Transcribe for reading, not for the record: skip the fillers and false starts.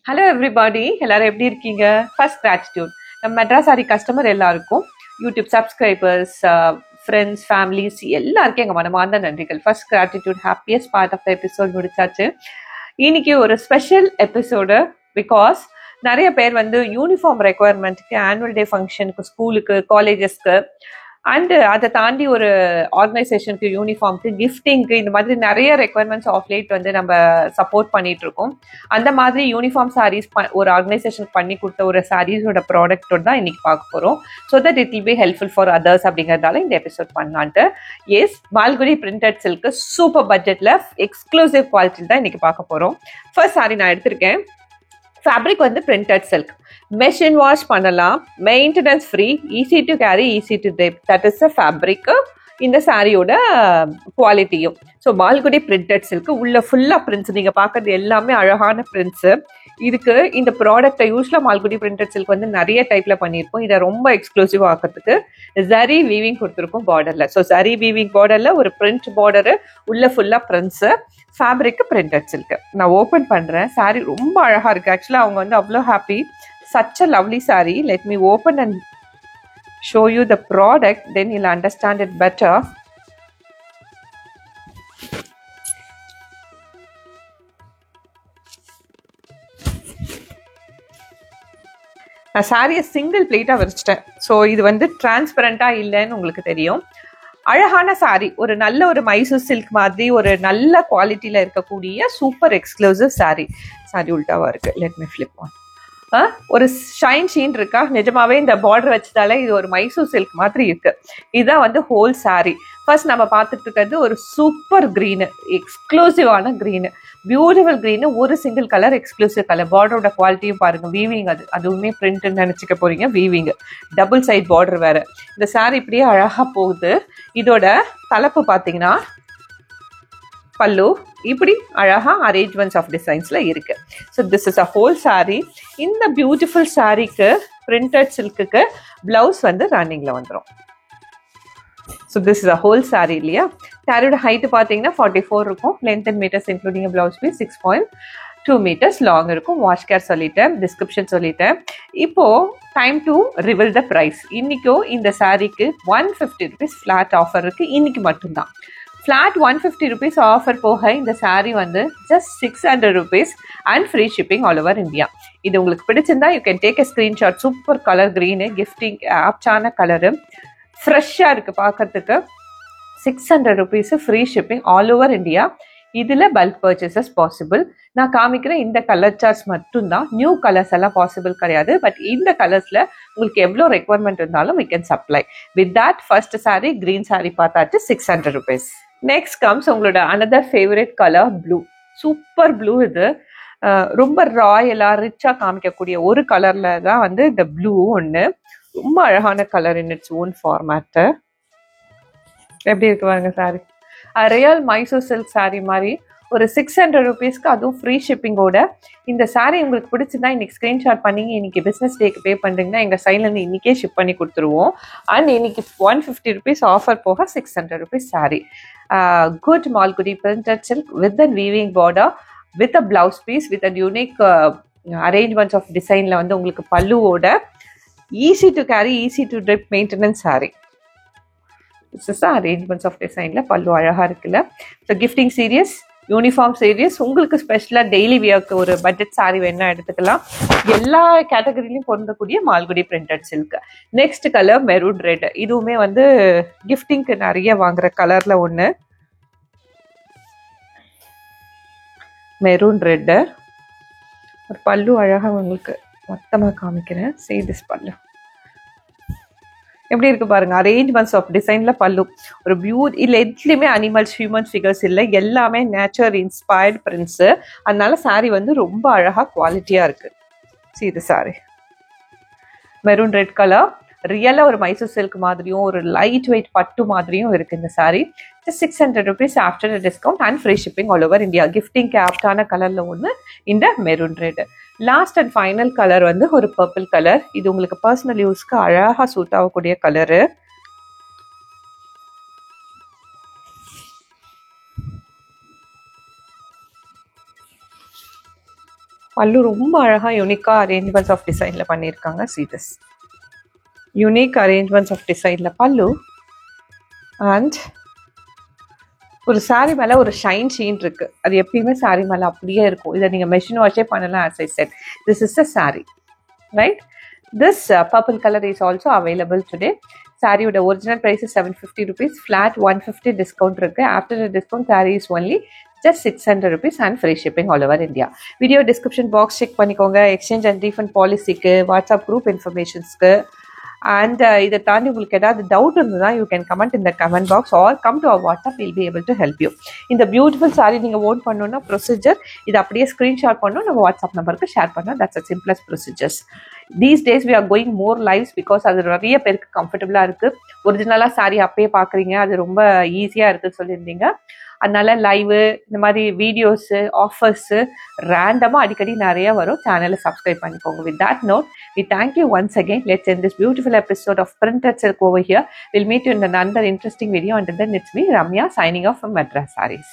Hello everybody, எல்லாரும் எப்படி இருக்கீங்க? ஃபர்ஸ்ட் கிராட்டிடியூட் நம்ம மெட்ராஸ் சாரி கஸ்டமர் எல்லாருக்கும், யூடியூப் சப்ஸ்கிரைபர்ஸ், ஃப்ரெண்ட்ஸ், ஃபேமிலிஸ் எல்லாருக்கும் எங்கள் மனமார்ந்த நன்றிகள். First gratitude happiest part of the episode முடிச்சாச்சு. இன்னைக்கு ஒரு ஸ்பெஷல் எபிசோடு. பிகாஸ் நிறைய பேர் வந்து யூனிஃபார்ம் ரெக்குவயர்மெண்ட்டுக்கு, ஆனுவல் டே ஃபங்க்ஷனுக்கு, ஸ்கூலுக்கு, காலேஜஸ்க்கு அண்டு அதை தாண்டி ஒரு ஆர்கனைசேஷனுக்கு, யூனிஃபார்ம்க்கு, கிஃப்டிங்க்கு, இந்த மாதிரி நிறைய ரெக்குவயர்மெண்ட்ஸ் ஆஃப் லேட் வந்து நம்ம சப்போர்ட் பண்ணிட்டு இருக்கோம். அந்த மாதிரி யூனிஃபார்ம் சாரீஸ் ஒரு ஆர்கனைசேஷனுக்கு பண்ணி கொடுத்த ஒரு சாரீஸோட ப்ராடக்டோட தான் இன்னைக்கு பார்க்க போகிறோம். So that it will be helpful for others அப்படிங்கிறதால இந்த எபிசோட் பண்ணலான்ட்டு. Yes, Malgudi printed silk super பட்ஜெட்டில் எக்ஸ்க்ளூசிவ் குவாலிட்டி தான் இன்னைக்கு பார்க்க போகிறோம். ஃபர்ஸ்ட் சாரி நான் எடுத்திருக்கேன். ஃபேப்ரிக் வந்து பிரிண்டட் சில்க், மெஷின் வாஷ் பண்ணலாம், maintenance free, easy to carry, easy to drape. That is a fabric. இந்த சாரியோட குவாலிட்டியும். ஸோ மால்குடி பிரிண்டட் சில்க் உள்ள ஃபுல்லாக பிரிண்ட்ஸ், நீங்கள் பார்க்கறது எல்லாமே அழகான பிரிண்ட்ஸு. இதுக்கு இந்த ப்ராடக்டை யூஸ்வலாக மால்குடி பிரிண்டட் சில்க் வந்து நிறைய டைப்பில் பண்ணியிருக்கோம். இதை ரொம்ப எக்ஸ்க்ளூசிவ் ஆக்கிறதுக்கு ஜரி வீவிங் கொடுத்துருக்கோம் பார்டரில். ஸோ ஜரி வீவிங் பார்டரில் ஒரு பிரிண்ட் பார்டரு, உள்ள ஃபுல்லாக பிரிண்ட்ஸு, ஃபேப்ரிக்கு பிரிண்டட் சில்க். நான் ஓப்பன் பண்ணுறேன். சாரி ரொம்ப அழகாக இருக்குது. ஆக்சுவலாக அவங்க வந்து அவ்வளோ happy. such a lovely saree. Let me open and show you the product, then you'll understand it better. நான் சாரியை சிங்கிள் பிளேட்டாக விரிச்சிட்டேன். ஸோ இது வந்து டிரான்ஸ்பரண்டாக இல்லைன்னு உங்களுக்கு தெரியும். அழகான சாரி, ஒரு நல்ல ஒரு மைசூர் சில்க் மாதிரி ஒரு நல்ல குவாலிட்டியில் இருக்கக்கூடிய சூப்பர் எக்ஸ்க்ளூசிவ் சாரி. சாரி உல்டாவாக இருக்குது. Let me flip on. ஒரு ஷைன் ஷீன் இருக்கா? நிஜமாவே இந்த பார்டர் வச்சதால இது ஒரு மைசூர் சில்க் மாதிரி இருக்கு. இதுதான் வந்து ஹோல் சாரி. ஃபர்ஸ்ட் நம்ம பார்த்துட்டு இருக்கிறது ஒரு சூப்பர் கிரீனு, எக்ஸ்க்ளூசிவான கிரீனு, பியூட்டிஃபுல் கிரீனு, ஒரு சிங்கிள் கலர், எக்ஸ்க்ளூசிவ் கலர். பார்டரோட குவாலிட்டியும் பாருங்க. வீவிங், அதுவுமே பிரிண்ட்னு நினைச்சுக்க போறீங்க. வீவிங், டபுள் சைட் பார்டர் வேற. இந்த சாரி இப்படியே அழகா போகுது. இதோட தலைப்பு பார்த்தீங்கன்னா பல்லு இப்படி அழகா அரேஞ்ச்மெண்ட்ஸ் ஆஃப் டிசைன்ஸ்ல இருக்கு. So this is a whole sari. இந்த பியூட்டிஃபுல் சாரிக்கு பிரிண்டட் சில்க்குக்கு பிளவுஸ் வந்து ரன்னிங்ல வந்துடும். So this is a whole sari இல்லையா? சாரியோட ஹைட்டு பார்த்தீங்கன்னா 44 இருக்கும். Length and metres including blouse piece 6.2 meters லாங் இருக்கும். வாஷ் கேர் சொல்லிட்டேன், டிஸ்கிரிப்ஷன் சொல்லிட்டேன். இப்போ time to reveal the price. இன்னைக்கும் இந்த சாரிக்கு 150 rupees ஃபிளாட் ஆஃபர் இருக்கு. இன்னைக்கு மட்டும்தான் ஃபிளாட் 150 rupees ஆஃபர் போக இந்த சாரீ வந்து just 600 rupees and free shipping all over India. இது உங்களுக்கு பிடிச்சிருந்தா you can take a screenshot. Super colour green, gifting ஆப்டான கலரு, ஃப்ரெஷ்ஷாக இருக்குது பார்க்கறதுக்கு. 600 rupees ஃப்ரீ ஷிப்பிங் ஆல் ஓவர் இந்தியா. இதில் பல்க் பர்ச்சேசஸ் பாசிபிள். நான் காமிக்கிற இந்த கலர் சார்ட்ஸ் மட்டும்தான். நியூ கலர்ஸ் எல்லாம் பாசிபிள் கிடையாது. பட் இந்த கலர்ஸில் உங்களுக்கு எவ்வளோ ரெக்குவயர்மெண்ட் இருந்தாலும் we can supply. With that first sari green sari பார்த்தாச்சு 600 rupees. நெக்ஸ்ட் கம்ஸ் உங்களோட another favourite colour blue. Super blue. இது ரொம்ப ராயலாக ரிச்சாக காமிக்கக்கூடிய ஒரு கலரில் தான் வந்து இந்த ப்ளூ ஒன்று. ரொம்ப அழகான கலர் இன் இட்ஸ் ஓன் ஃபார்மேட்டு. எப்படி இருக்கு பாருங்க sorry. Real Mysore silk sorry மாதிரி ஒரு 600 rupeesக்கு, அதுவும் ஃப்ரீ ஷிப்பிங்கோட. இந்த சாரீ உங்களுக்கு பிடிச்சிருந்தா இன்னைக்கு ஸ்க்ரீன்ஷாட் பண்ணி இன்னைக்கு பிஸ்னஸ் டேக்கு பே பண்ணுறீங்கன்னா எங்கள் சைட்லேருந்து இன்னைக்கே ஷிப் பண்ணி கொடுத்துருவோம். அண்ட் இன்னைக்கு 150 rupees ஆஃபர் போக 600 rupees sari. Good Malgudi printed silk with a weaving border, with a blouse piece, with a unique arrangements of டிசைனில் வந்து உங்களுக்கு பல்லுவோட easy to carry, easy to drape, maintenance sari. Arrangements of டிசைனில் பல்லு அழகாக இருக்குல்ல. So gifting series, uniform series, உங்களுக்கு ஸ்பெஷலாக daily வியர்க்கு ஒரு பட்ஜெட் சாரி வேணா எடுத்துக்கலாம். எல்லா கேட்டகரியிலையும் பொருந்தக்கூடிய Malgudi printed silk. Next colour maroon red. இதுவுமே வந்து கிஃப்டிங்க்கு நிறைய வாங்குற கலர்ல ஒன்று. Maroon red. ஒரு பல்லு அழகாக உங்களுக்கு மொத்தமாக காமிக்கிறேன். See this பல்லு எப்படி இருக்கு பாருங்க. அரேஞ்ச்மெண்ட்ஸ் ஆஃப் டிசைன்ல பல்லு ஒரு இல்லை எதுலையுமே அனிமல்ஸ், ஹியூமன் ஃபிகர்ஸ் இல்லை, எல்லாமே நேச்சர் இன்ஸ்பயர்ட் பிரிண்ட்ஸு. அதனால சாரி வந்து ரொம்ப அழகா குவாலிட்டியா இருக்கு. See the sorry maroon red colour. ரியலாக ஒரு மைசூர் சில்க் மாதிரியும் ஒரு லைட் வெயிட் பட்டு மாதிரியும் இருக்கு இந்த sari. 600 rupees after discount and free shipping all over India. கிஃப்டிங்க்கு ஆப்டான கலர்ல ஒன்று இந்த maroon red. Last and final colour வந்து ஒரு பர்பிள் கலர். இது உங்களுக்கு பர்சனல் யூஸ்க்கு அழகா சூட் ஆகக்கூடிய கலரு. பல்லு ரொம்ப அழகா யூனிக்கா அரேஞ்ச்மெண்ட்ஸ் ஆஃப் டிசைன்ல பண்ணியிருக்காங்க. See this unique arrangements of டிசைன்ல பல்லு. அண்ட் ஒரு சாரி மேலே ஒரு ஷைன் இருக்கு. அது எப்பயுமே சாரி மேலே அப்படியே இருக்கும். இதை நீங்கள் மெஷின் வாஷே பண்ணலாம். as I said, this is a saree, right? This purple color is also available today. Saree would original price is 750 rupees, flat 150 discount இருக்கு. After the discount, saree is only just 600 rupees and free shipping all over India. Video description box check பண்ணிக்கோங்க. Exchange and refund பாலிசிக்கு, WhatsApp group இன்ஃபர்மேஷன்ஸ்க்கு. And இதை தாண்டி உங்களுக்கு ஏதாவது doubt இருந்ததுன்னா you can comment in the comment box or come to our WhatsApp. Will be able to help you. இந்த beautiful sari நீங்கள் ஓன் பண்ணணும்னா ப்ரொசீஜர் இது அப்படியே ஸ்க்ரீன்ஷாட் பண்ணணும், நம்ம வாட்ஸ்அப் நம்பருக்கு ஷேர் பண்ணோம். That's a simplest procedures. These days we are going more lives because அது நிறைய பேருக்கு கம்ஃபர்டபுளாக இருக்குது. ஒரிஜினலாக சாரி அப்பயே பார்க்குறீங்க, அது ரொம்ப ஈஸியாக இருக்குன்னு சொல்லியிருந்தீங்க. அதனால லைவு, இந்த மாதிரி வீடியோஸு, ஆஃபர்ஸு ரேண்டமாக அடிக்கடி நிறைய வரும். சேனலை சப்ஸ்கிரைப் பண்ணிக்கோங்க. With that note, we thank you once again. Let's end this beautiful episode of Printed Silk over here. We'll meet you in another interesting video. Until then, it's me, Ramya, signing off from Madras Sarees.